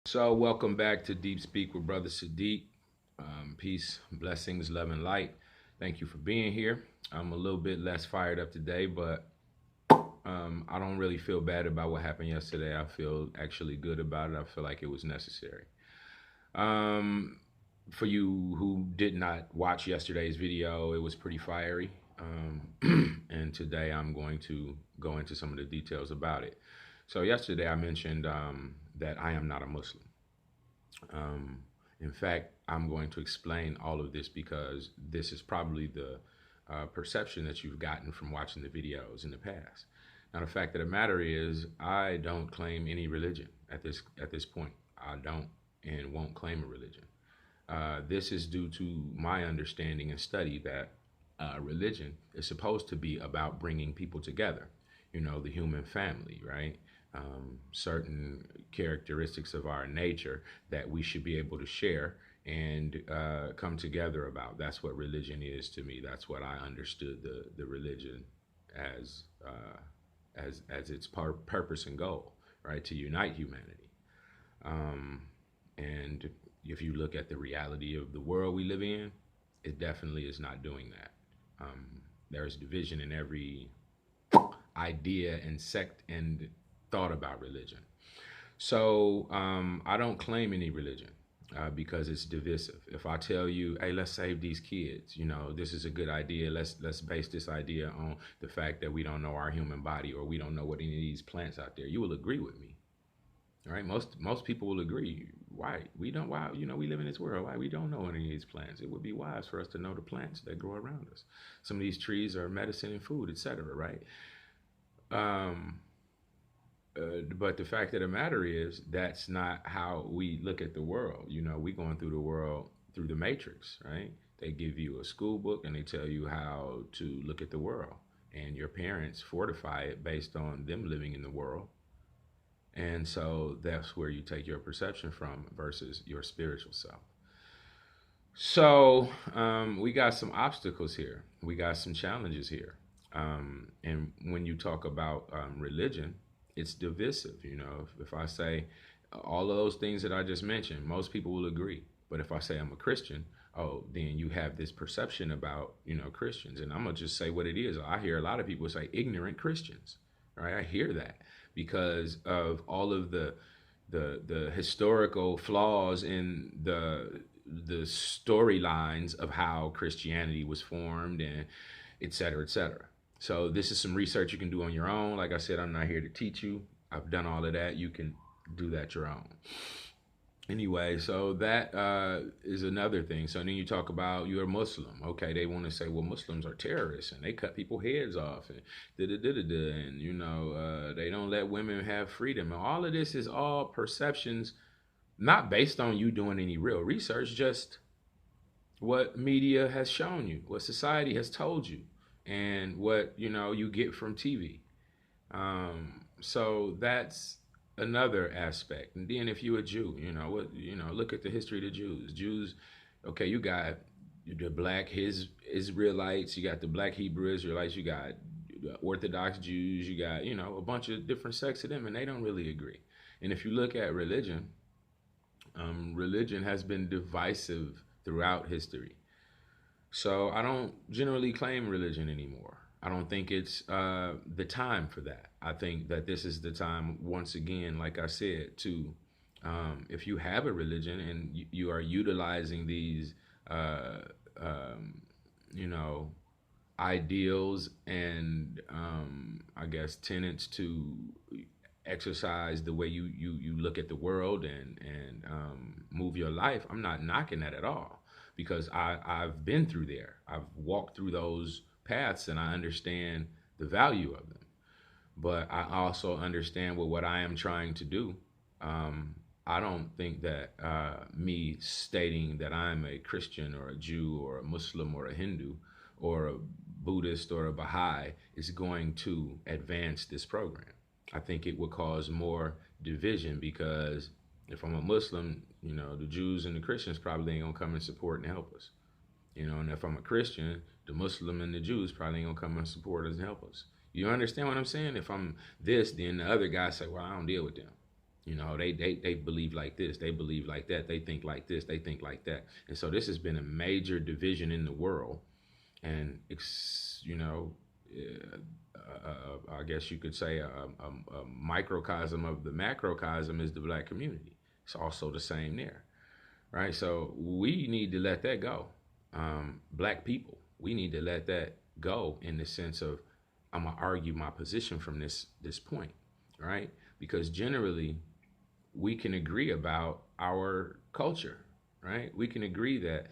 So, welcome back to Deep Speak with Brother Sadiq. Peace, blessings, love, and light. Thank you for being here. I'm a little bit less fired up today, but I don't really feel bad about what happened yesterday. I feel actually good about it. I feel like it was necessary. Um, for you who did not watch yesterday's video, it was pretty fiery. And today I'm going to go into some of the details about it. So, yesterday I mentioned that I am not a Muslim. Um, in fact, I'm going to explain all of this because this is probably the perception that you've gotten from watching the videos in the past. Now, the fact of the matter is, I don't claim any religion at this point. I don't and won't claim a religion. This is due to my understanding and study that religion is supposed to be about bringing people together. You know, the human family, right? Certain characteristics of our nature that we should be able to share and come together about. That's what religion is to me. That's what I understood the religion as as its purpose and goal, right? To unite humanity. Um, and if you look at the reality of the world we live in, it definitely is not doing that. There's division in every idea and sect and thought about religion. So I don't claim any religion because it's divisive. If I tell you, "Hey, let's save these kids," this is a good idea. Let's base this idea on the fact that we don't know our human body or we don't know what any of these plants out there. You will agree with me, all right? Most people will agree. Why we don't? Why we live in this world? Why we don't know any of these plants? It would be wise for us to know the plants that grow around us. Some of these trees are medicine and food, etc. Right? Um, but the fact of the matter is, that's not how we look at the world. We going through the world through the matrix, right? They give you a school book and they tell you how to look at the world. And your parents fortify it based on them living in the world. And so that's where you take your perception from versus your spiritual self. So we got some obstacles here. We got some challenges here. And when you talk about religion, it's divisive. If I say all of those things that I just mentioned, most people will agree. But if I say I'm a Christian, oh, then you have this perception about Christians, and I'm gonna just say what it is. I hear a lot of people say ignorant Christians, right? I hear that because of all of the historical flaws in the storylines of how Christianity was formed and et cetera, et cetera. So this is some research you can do on your own. Like I said, I'm not here to teach you. I've done all of that. You can do that your own. Anyway, so that is another thing. So then you talk about you're a Muslim. Okay, they want to say, well, Muslims are terrorists and they cut people heads off and da da da da da, and they don't let women have freedom. And all of this is all perceptions, not based on you doing any real research, just what media has shown you, what society has told you, and what you get from TV. So that's another aspect. And then if you're a Jew, look at the history of the Jews. Jews, okay, you got the black his Israelites, you got the black Hebrew Israelites, you got the Orthodox Jews, you got a bunch of different sects of them, and they don't really agree. And if you look at religion, religion has been divisive throughout history. So I don't generally claim religion anymore. I don't think it's the time for that. I think that this is the time, once again, like I said, to if you have a religion and you are utilizing these, uh, um, you know, ideals and I guess tenets to exercise the way you look at the world and move your life. I'm not knocking that at all because I've been through there. I've walked through those paths and I understand the value of them. But I also understand what I am trying to do. Um, I don't think that me stating that I'm a Christian or a Jew or a Muslim or a Hindu or a Buddhist or a Baha'i is going to advance this program. I think it would cause more division because if I'm a Muslim, the Jews and the Christians probably ain't gonna come and support and help us. And if I'm a Christian, the Muslim and the Jews probably ain't gonna come and support us and help us. You understand what I'm saying? If I'm this, then the other guys say, well, I don't deal with them. You know, they believe like this, they believe like that, they think like this, they think like that. And so this has been a major division in the world. And it's, you know, I guess you could say a microcosm of the macrocosm is the black community. It's also the same there, right? So we need to let that go. Black people, we need to let that go in the sense of I'm gonna argue my position from this point, right? Because generally we can agree about our culture, right? We can agree that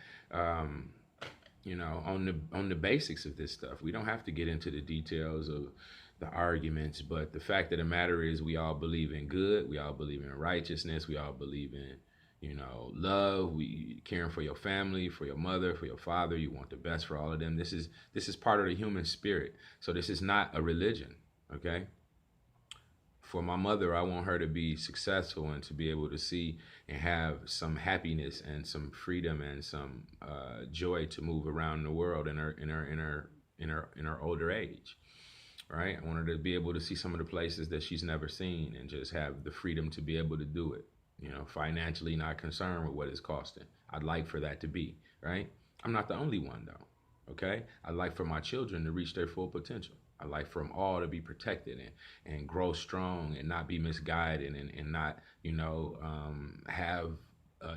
you know, on the basics of this stuff. We don't have to get into the details of the arguments, but the fact of the matter is we all believe in good, we all believe in righteousness, we all believe in, you know, love, we caring for your family, for your mother, for your father, you want the best for all of them. This is part of the human spirit. So this is not a religion, okay? For my mother, I want her to be successful and to be able to see and have some happiness and some freedom and some joy to move around the world in her older age, right? I want her to be able to see some of the places that she's never seen and just have the freedom to be able to do it. You know, financially not concerned with what it's costing. I'd like for that to be, right? I'm not the only one though, okay? I'd like for my children to reach their full potential. I like for them all to be protected and grow strong and not be misguided and not, you know, have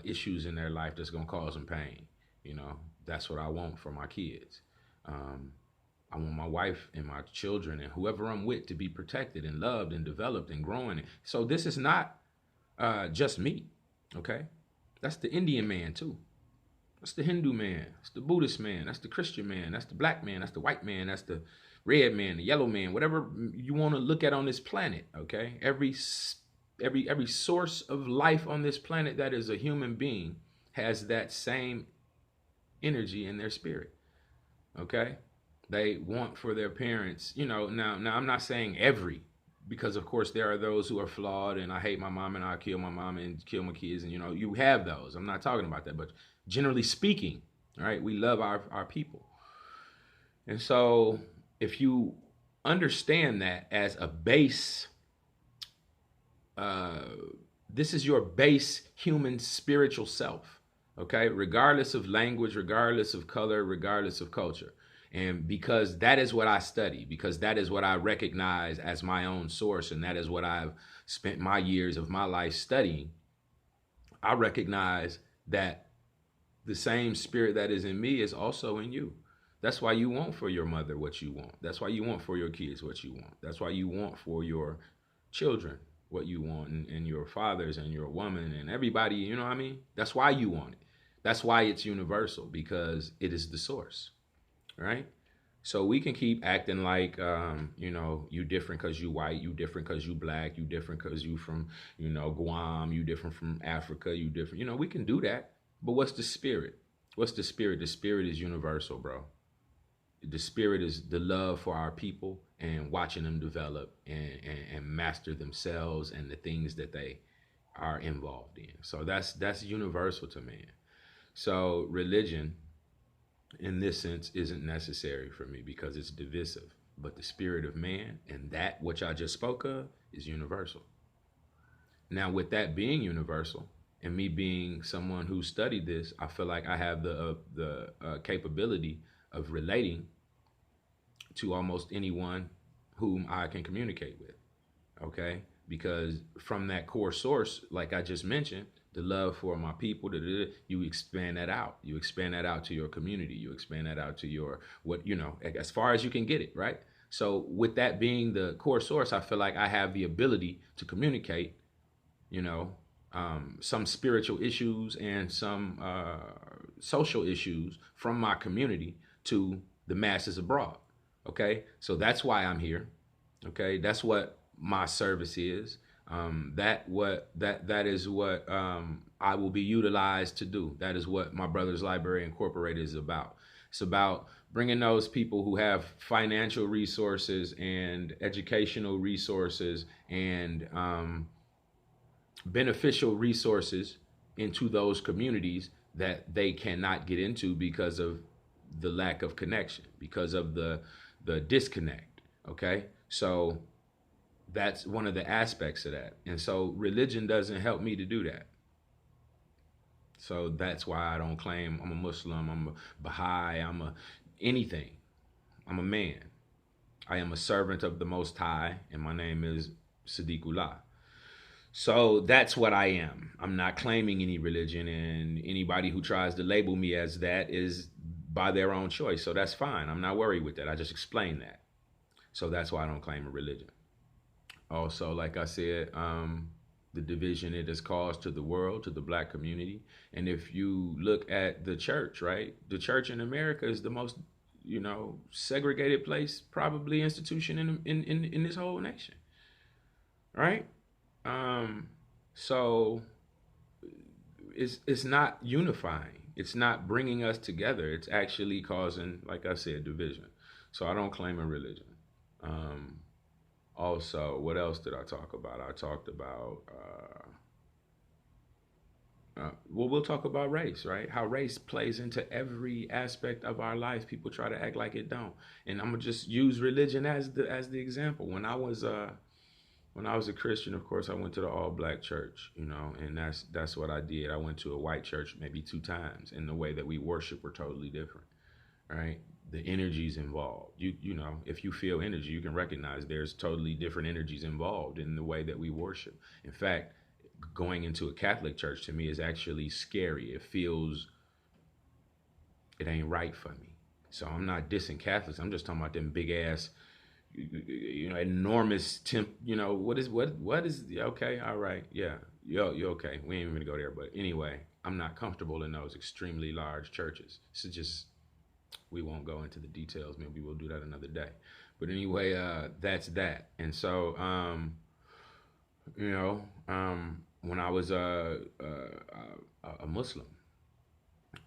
issues in their life that's going to cause them pain. You know, that's what I want for my kids. I want my wife and my children and whoever I'm with to be protected and loved and developed and growing. So this is not just me, okay? That's the Indian man too. That's the Hindu man. That's the Buddhist man. That's the Christian man. That's the black man. That's the white man. That's the red man, the yellow man, whatever you want to look at on this planet, okay? Every source of life on this planet that is a human being has that same energy in their spirit, okay? They want for their parents, you know, now I'm not saying every, because of course there are those who are flawed and I hate my mom and I'll kill my mom and kill my kids, and you know, you have those. I'm not talking about that, but generally speaking, all right, we love our people. And so if you understand that as a base, this is your base human spiritual self, okay? Regardless of language, regardless of color, regardless of culture. And because that is what I study, because that is what I recognize as my own source, and that is what I've spent my years of my life studying, I recognize that the same spirit that is in me is also in you. That's why you want for your mother what you want. That's why you want for your kids what you want. That's why you want for your children what you want, and your fathers and your woman and everybody, you know what I mean? That's why you want it. That's why it's universal, because it is the source, right? So we can keep acting like, you know, you different because you white, you different because you black, you different because you from, you know, Guam, you different from Africa, you different. You know, we can do that. But what's the spirit? What's the spirit? The spirit is universal, bro. The spirit is the love for our people and watching them develop and master themselves and the things that they are involved in. So that's universal to man. So religion in this sense isn't necessary for me because it's divisive. But the spirit of man and that which I just spoke of is universal. Now, with that being universal and me being someone who studied this, I feel like I have the capability of relating to almost anyone whom I can communicate with, okay? Because from that core source, like I just mentioned, the love for my people, you expand that out. You expand that out to your community. You expand that out to your, what, you know, as far as you can get it, right? So with that being the core source, I feel like I have the ability to communicate, you know, some spiritual issues and some social issues from my community to the masses abroad. Okay, so that's why I'm here. Okay, that's what my service is. That is what I will be utilized to do. That is what my Brothers Library Incorporated is about. It's about bringing those people who have financial resources and educational resources and beneficial resources into those communities that they cannot get into because of the lack of connection, because of the disconnect. Okay, so That's one of the aspects of that. And so religion doesn't help me to do that. So that's why I don't claim I'm a Muslim, I'm a Baha'i, I'm a anything. I'm a man. I am a servant of the Most High, and my name is Sadiqullah. So that's what I am. I'm not claiming any religion, and anybody who tries to label me as that is by their own choice. So that's fine. I'm not worried with that. I just explained that. So that's why I don't claim a religion. Also, like I said, the division it has caused to the world, to the black community. And if you look at the church, right, the church in America is the most, segregated place, probably institution in this whole nation, right? Um, so it's not unifying. It's not bringing us together. It's actually causing, like I said, division. So I don't claim a religion. Um, Also, what else did I talk about? I talked about, well, we'll talk about race, right? How race plays into every aspect of our life. People try to act like it don't, and I'm gonna just use religion as the example. When I was a Christian, of course, I went to the all black church, and that's what I did. I went to a white church maybe 2 times, and the way that we worship were totally different, right? The energies involved. If you feel energy, you can recognize there's totally different energies involved in the way that we worship. In fact, going into a Catholic church to me is actually scary. It ain't right for me. So I'm not dissing Catholics. I'm just talking about them big ass, enormous what is okay, all right, yeah, you okay. We ain't even gonna go there, but anyway, I'm not comfortable in those extremely large churches. So just we won't go into the details. Maybe we'll do that another day. But anyway, that's that. And so, when I was a Muslim,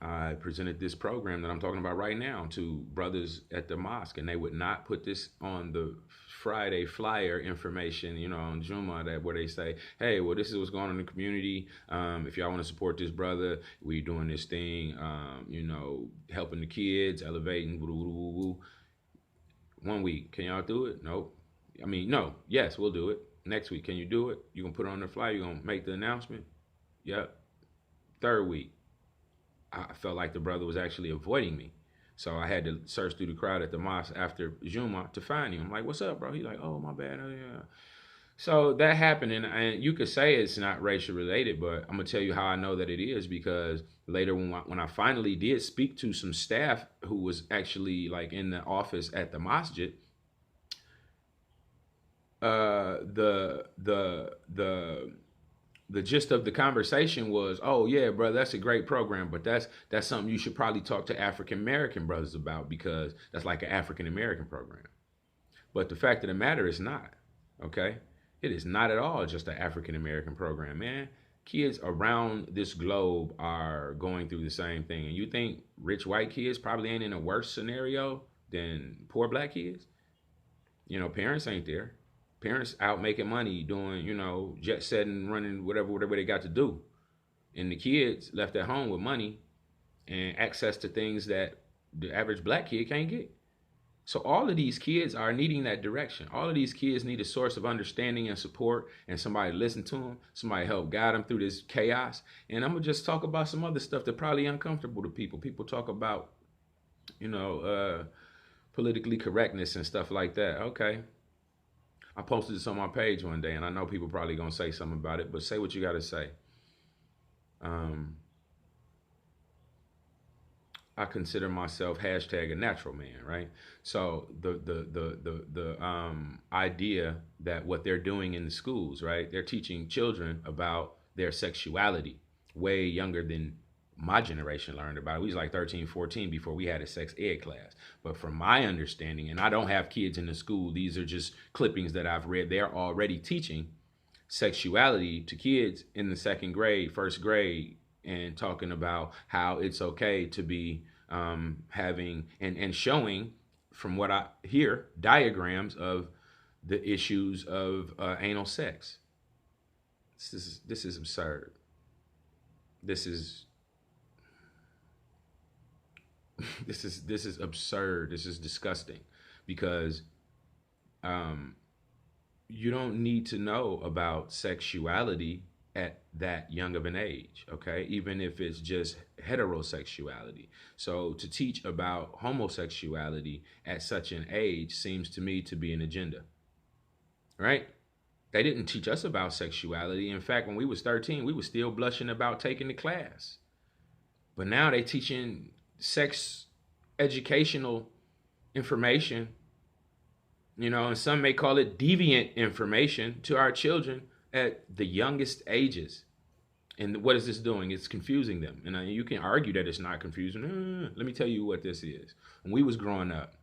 I presented this program that I'm talking about right now to brothers at the mosque, and they would not put this on the Friday flyer information, on Juma, that where they say, "Hey, well, this is what's going on in the community. If y'all want to support this brother, we doing this thing. Helping the kids, elevating." Woo, woo, woo, woo. 1 week, can y'all do it? Nope. I mean, no. Yes, we'll do it. Next week, can you do it? You gonna put it on the flyer? You gonna make the announcement? Yep. Third week, I felt like the brother was actually avoiding me. So I had to search through the crowd at the mosque after Juma to find him. I'm like, "What's up, bro?" He's like, "Oh, my bad." Oh, yeah. So that happened, and you could say it's not racial related, but I'm gonna tell you how I know that it is, because later when I finally did speak to some staff who was actually like in the office at the masjid, the gist of the conversation was, "Oh yeah, brother, that's a great program, but that's something you should probably talk to African American brothers about, because that's like an African American program." But the fact of the matter is not, okay? It is not at all just an African American program, man. Kids around this globe are going through the same thing. And you think rich white kids probably ain't in a worse scenario than poor black kids? Parents ain't there. Parents out making money, doing, jet setting, running, whatever they got to do. And the kids left at home with money and access to things that the average black kid can't get. So all of these kids are needing that direction. All of these kids need a source of understanding and support, and somebody to listen to them, somebody to help guide them through this chaos. And I'm gonna just talk about some other stuff that probably uncomfortable to people. People talk about, you know, politically correctness and stuff like that. Okay, I posted this on my page one day, and I know people probably gonna say something about it, but say what you gotta say. Um, I consider myself hashtag a natural man, right? So the idea that what they're doing in the schools, right? They're teaching children about their sexuality way younger than my generation learned about it. We was like 13, 14 before we had a sex ed class. But from my understanding, and I don't have kids in the school, these are just clippings that I've read, they're already teaching sexuality to kids in the second grade, first grade, and talking about how it's okay to be having and showing, from what I hear, diagrams of the issues of anal sex. This is absurd. This is this is absurd. This is disgusting, because you don't need to know about sexuality at that young of an age, okay? Even if it's just heterosexuality. So to teach about homosexuality at such an age seems to me to be an agenda, right? They didn't teach us about sexuality. In fact, when we was 13, we was still blushing about taking the class. But now they teaching sex educational information, you know, and some may call it deviant information to our children at the youngest ages. And what is this doing? It's confusing them. And you can argue that it's not confusing. Let me tell you what this is. When we was growing up,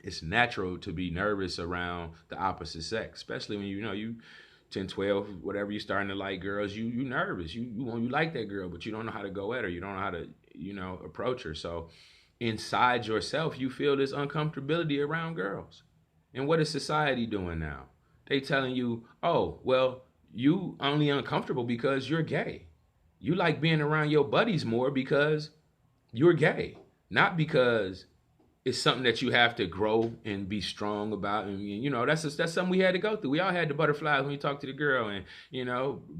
it's natural to be nervous around the opposite sex, especially when you 10, 12, whatever, you starting to like girls, you nervous. You like that girl, but you don't know how to go at her. You don't know how to, approach her. So inside yourself, you feel this uncomfortability around girls. And what is society doing now? They telling you, oh, well, you only uncomfortable because you're gay. You like being around your buddies more because you're gay, not because it's something that you have to grow and be strong about. And that's something we had to go through. We all had the butterflies when you talk to the girl and,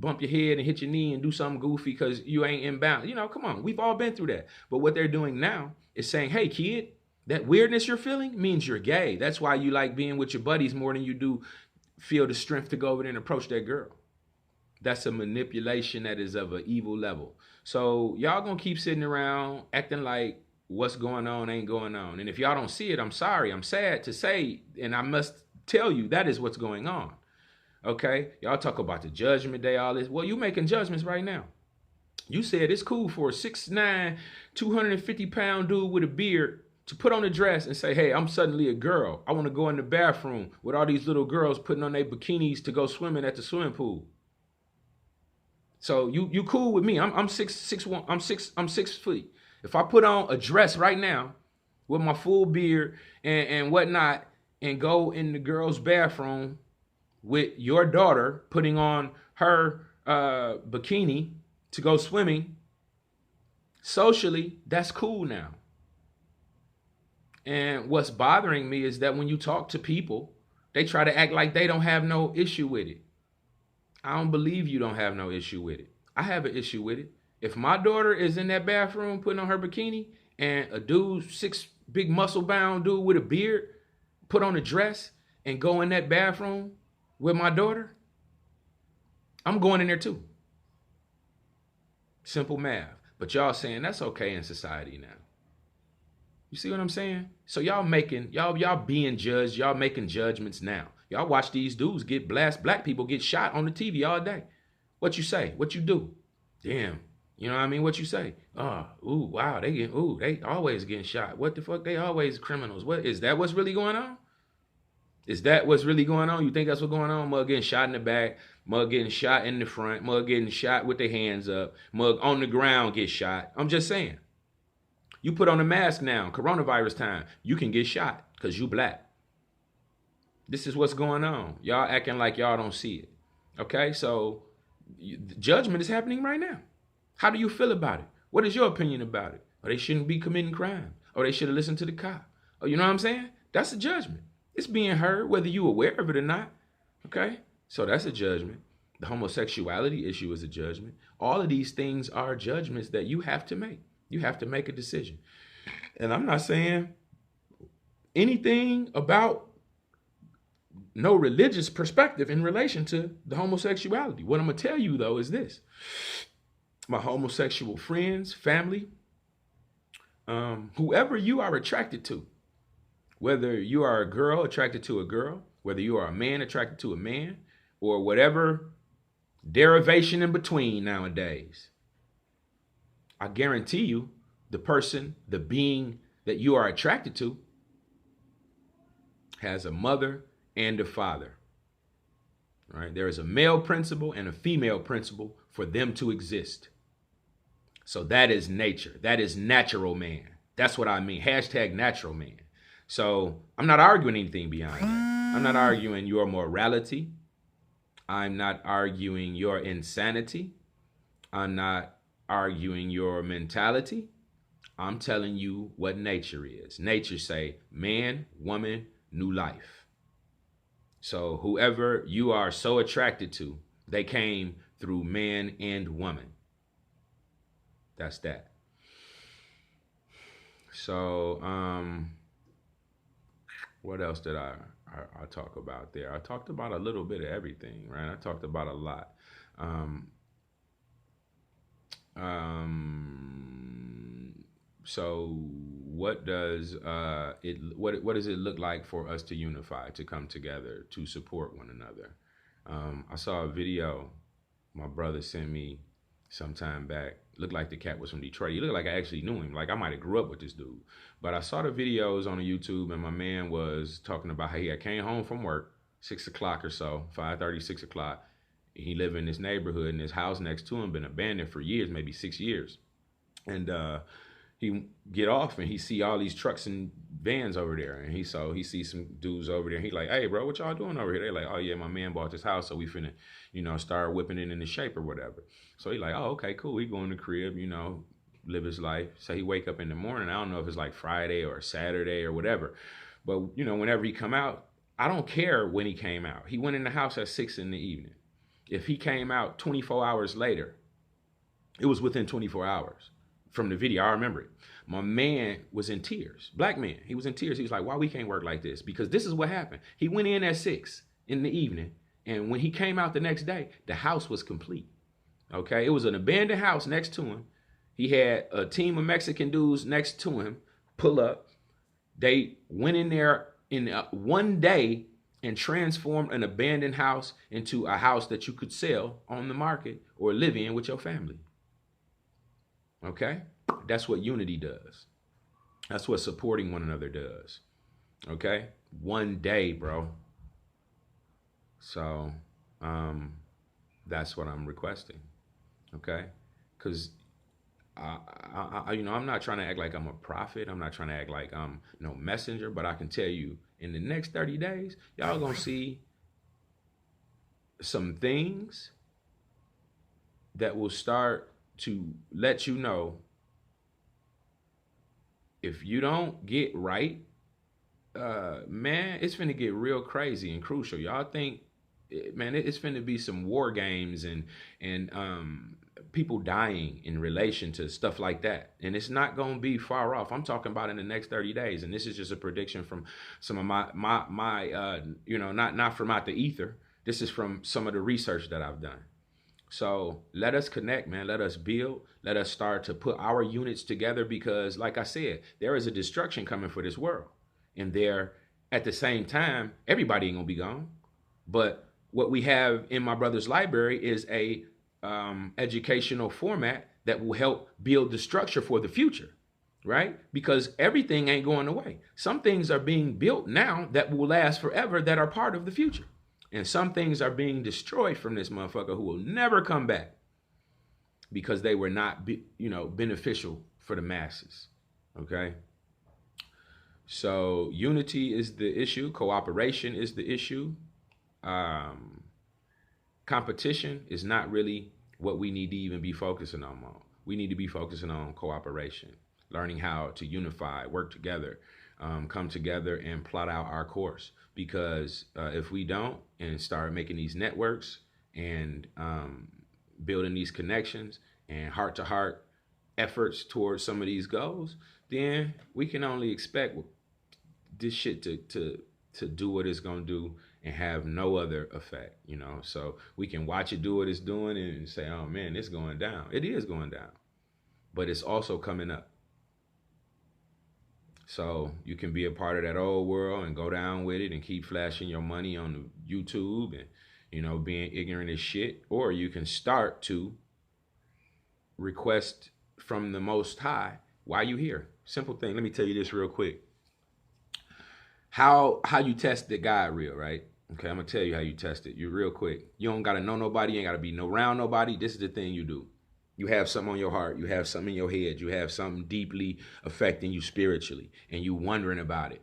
bump your head and hit your knee and do something goofy because you ain't in bounds. Come on, we've all been through that. But what they're doing now is saying, hey, kid, that weirdness you're feeling means you're gay. That's why you like being with your buddies more than you do feel the strength to go over there and approach that girl. That's a manipulation that is of an evil level. So y'all gonna keep sitting around acting like what's going on ain't going on. And if y'all don't see it, I'm sorry. I'm sad to say, and I must tell you that is what's going on. Okay? Y'all talk about the judgment day, all this. Well, you making judgments right now. You said it's cool for a 6'9", 250-pound dude with a beard to put on a dress and say, hey, I'm suddenly a girl. I want to go in the bathroom with all these little girls putting on their bikinis to go swimming at the swimming pool. So you cool with me. I'm 6'1", I'm 6 feet. If I put on a dress right now with my full beard and whatnot and go in the girls' bathroom with your daughter putting on her bikini to go swimming, socially, that's cool now. And what's bothering me is that when you talk to people, they try to act like they don't have no issue with it. I don't believe you don't have no issue with it. I have an issue with it. If my daughter is in that bathroom putting on her bikini and a dude, big muscle bound dude with a beard, put on a dress and go in that bathroom with my daughter, I'm going in there too. Simple math. But y'all saying that's okay in society now. You see what I'm saying? So y'all being judged, y'all making judgments now. Y'all watch these dudes get blasted, black people get shot on the TV all day. What you say? What you do? Damn. You know what I mean? What you say? Oh, ooh, wow, they always getting shot. What the fuck? They always criminals. What is that what's really going on? Is that what's really going on? You think that's what's going on? Mug getting shot in the back, mug getting shot in the front, mug getting shot with their hands up, mug on the ground get shot. I'm just saying. You put on a mask now, coronavirus time, you can get shot because you black. This is what's going on. Y'all acting like y'all don't see it. Okay, so judgment is happening right now. How do you feel about it? What is your opinion about it? Or they shouldn't be committing crime. Or they should have listened to the cop. Or you know what I'm saying? That's a judgment. It's being heard whether you're aware of it or not. Okay, so that's a judgment. The homosexuality issue is a judgment. All of these things are judgments that you have to make. You have to make a decision. And I'm not saying anything about no religious perspective in relation to the homosexuality. What I'm going to tell you, though, is this. My homosexual friends, family, whoever you are attracted to, whether you are a girl attracted to a girl, whether you are a man attracted to a man, or whatever derivation in between nowadays, I guarantee you the person, the being that you are attracted to has a mother and a father. Right? There is a male principle and a female principle for them to exist. So that is nature. That is natural man. That's what I mean. Hashtag natural man. So I'm not arguing anything beyond that. I'm not arguing your morality. I'm not arguing your insanity. I'm not arguing your mentality. I'm telling you what nature is. Nature say man, woman, new life. So whoever you are so attracted to, they came through man and woman. That's that. So what else did I talk about there? I talked about a little bit of everything, right? I talked about a lot. Um, so what does what does it look like for us to unify, to come together, to support one another? I saw a video my brother sent me some time back. Looked like the cat was from Detroit. He looked like I actually knew him. Like I might have grew up with this dude. But I saw the videos on the YouTube, and my man was talking about how he had came home from work, 6 o'clock or so, 5:30, 6 o'clock. He lived in this neighborhood, and his house next to him been abandoned for years, maybe 6 years. And he get off and he see all these trucks and vans over there, and he sees some dudes over there. And he like, hey bro, what y'all doing over here? They like, oh yeah, my man bought this house, so we finna, start whipping it into shape or whatever. So he like, oh okay, cool. He go in the crib, live his life. So he wake up in the morning. I don't know if it's like Friday or Saturday or whatever, but whenever he come out, I don't care when he came out. He went in the house at 6 in the evening. If he came out 24 hours later, it was within 24 hours from the video. I remember it. My man was in tears. Black man. He was in tears. He was like, why we can't work like this? Because this is what happened. He went in at 6 in the evening, and when he came out the next day, the house was complete. Okay? It was an abandoned house next to him. He had a team of Mexican dudes next to him pull up. They went in there in one day and transformed an abandoned house into a house that you could sell on the market or live in with your family. Okay? That's what unity does. That's what supporting one another does. Okay? One day, bro. So, that's what I'm requesting. Okay? Because I'm not trying to act like I'm a prophet. I'm not trying to act like I'm no messenger, but I can tell you in the next 30 days, y'all gonna see some things that will start to let you know if you don't get right, man, it's finna get real crazy and crucial. Y'all think, man, it's finna be some war games and people dying in relation to stuff like that, and it's not gonna be far off. I'm talking about in the next 30 days, and this is just a prediction from some of my not from out the ether. This is from some of the research that I've done. So let us connect, man. Let us build. Let us start to put our units together, because, like I said, there is a destruction coming for this world, and there, at the same time, everybody ain't gonna be gone. But what we have in my brother's library is a educational format that will help build the structure for the future, right? Because everything ain't going away. Some things are being built now that will last forever, that are part of the future. And some things are being destroyed from this motherfucker who will never come back because they were not, beneficial for the masses, okay? So unity is the issue. Cooperation is the issue. Competition is not really what we need to even be focusing on. We need to be focusing on cooperation, learning how to unify, work together, come together and plot out our course. Because if we don't and start making these networks and building these connections and heart-to-heart efforts towards some of these goals, then we can only expect this shit to do what it's gonna do and have no other effect, So we can watch it do what it's doing and say, oh man, it's going down. It is going down, but it's also coming up. So you can be a part of that old world and go down with it and keep flashing your money on the YouTube and, being ignorant as shit. Or you can start to request from the Most High, why you here? Simple thing. Let me tell you this real quick. How you test that God real, right? Okay, I'm gonna tell you how you test it. You real quick. You don't gotta know nobody. You ain't gotta be around nobody. This is the thing you do. You have something on your heart. You have something in your head. You have something deeply affecting you spiritually, and you wondering about it.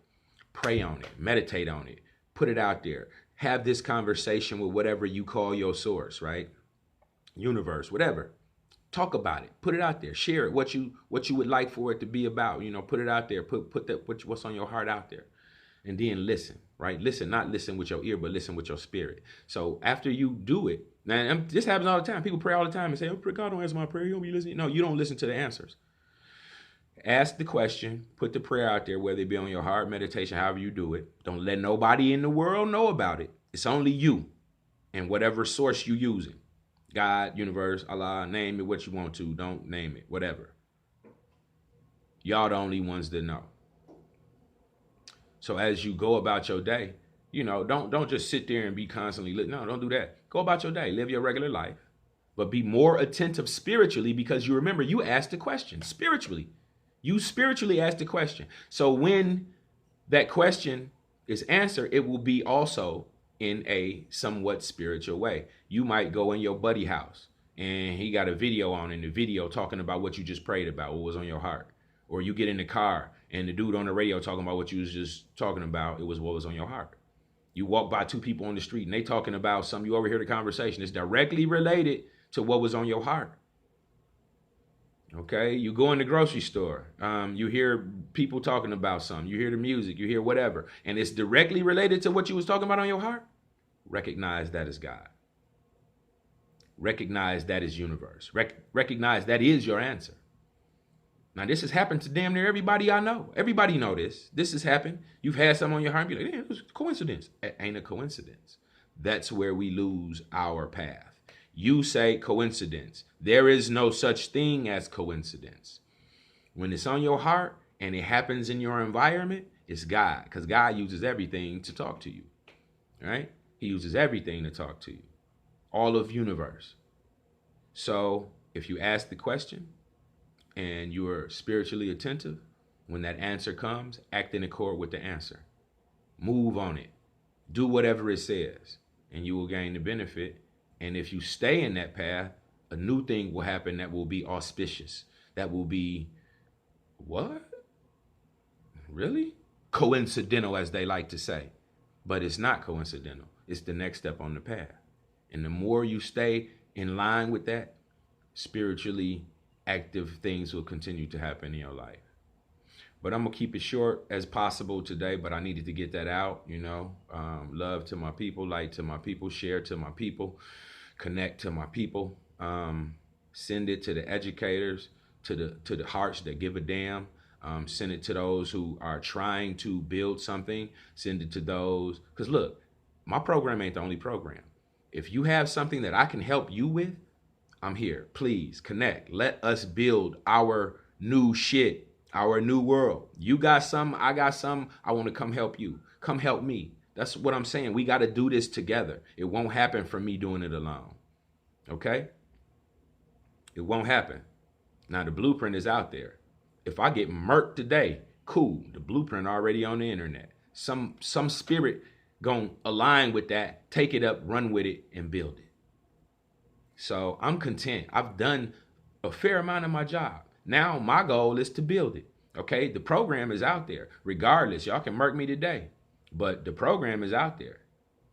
Pray on it. Meditate on it. Put it out there. Have this conversation with whatever you call your source, right? Universe, whatever. Talk about it. Put it out there. Share it. What you would like for it to be about. Put it out there. Put what's on your heart out there. and then listen, right? Listen, not listen with your ear, but listen with your spirit. So after you do it, now this happens all the time. People pray all the time and say, "Oh, God don't answer my prayer. You don't be listening." No, you don't listen to the answers. Ask the question, put the prayer out there, whether it be on your heart, meditation, however you do it. Don't let nobody in the world know about it. It's only you and whatever source you using. God, universe, Allah, name it what you want to. Don't name it, whatever. Y'all the only ones that know. So as you go about your day, don't just sit there and be constantly lit. No, don't do that. Go about your day, live your regular life, but be more attentive spiritually, because you remember you asked the question spiritually. You spiritually asked the question. So when that question is answered, it will be also in a somewhat spiritual way. You might go in your buddy house and he got a video on, in the video talking about what you just prayed about, what was on your heart. Or you get in the car and the dude on the radio talking about what you was just talking about, it was what was on your heart. You walk by two people on the street and they talking about something, you overhear the conversation. It's directly related to what was on your heart. Okay, you go in the grocery store, you hear people talking about something, you hear the music, you hear whatever, and it's directly related to what you was talking about on your heart. Recognize that is God. Recognize that is universe. Recognize that is your answer. Now, this has happened to damn near everybody I know. Everybody know this. This has happened. You've had something on your heart and be like, it was a coincidence. It ain't a coincidence. That's where we lose our path. You say coincidence. There is no such thing as coincidence. When it's on your heart and it happens in your environment, it's God, because God uses everything to talk to you, right? He uses everything to talk to you, all of universe. So if you ask the question and you are spiritually attentive, when that answer comes, act in accord with the answer. Move on it. Do whatever it says, and you will gain the benefit. And if you stay in that path, a new thing will happen that will be auspicious. That will be, what? Really? Coincidental, as they like to say. But it's not coincidental. It's the next step on the path. And the more you stay in line with that, spiritually active things will continue to happen in your life. But I'm going to keep it short as possible today, but I needed to get that out, love to my people, light to my people, share to my people, connect to my people, send it to the educators, to the hearts that give a damn, send it to those who are trying to build something, send it to those, because look, my program ain't the only program. If you have something that I can help you with, I'm here. Please connect. Let us build our new shit. Our new world. You got some, I got some. I want to come help you. Come help me. That's what I'm saying. We got to do this together. It won't happen from me doing it alone. Okay? It won't happen. Now the blueprint is out there. If I get murked today, cool. The blueprint already on the internet. Some spirit gonna align with that, take it up, run with it, and build it. So I'm content. I've done a fair amount of my job. Now my goal is to build it. Okay, the program is out there. Regardless, y'all can murk me today, but the program is out there.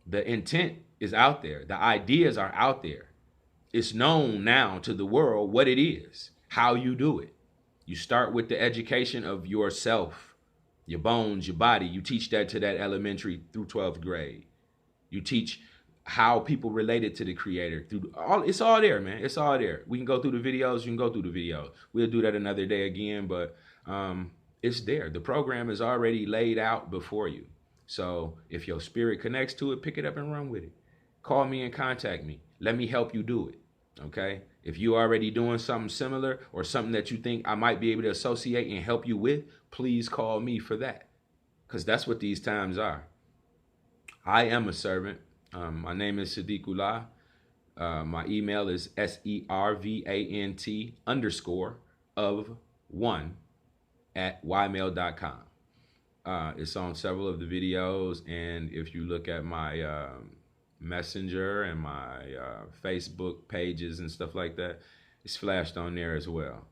The intent is out there. The ideas are out there. It's known now to the world what it is, how you do it. You start with the education of yourself, your bones, your body. You teach that to that elementary through 12th grade. You teach how people related to the creator through all. It's all there, man. It's all there. We can go through the videos. You can go through the videos. We'll do that another day again, but it's there. The program is already laid out before you. So if your spirit connects to it, pick it up and run with it. Call me and contact me. Let me help you do it. Okay? If you're already doing something similar or something that you think I might be able to associate and help you with, please call me for that, because that's what these times are. I am a servant. My name is Sadiqullah. My email is servant_of1@ymail.com. It's on several of the videos, and if you look at my Messenger and my Facebook pages and stuff like that, it's flashed on there as well.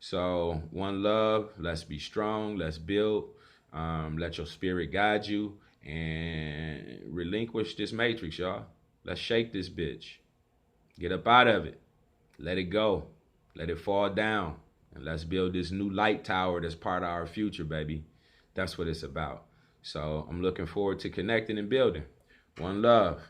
So one love, let's be strong, let's build, let your spirit guide you, and relinquish this matrix, y'all. Let's shake this bitch. Get up out of it. Let it go. Let it fall down. And let's build this new light tower that's part of our future, baby. That's what it's about. So I'm looking forward to connecting and building. One love.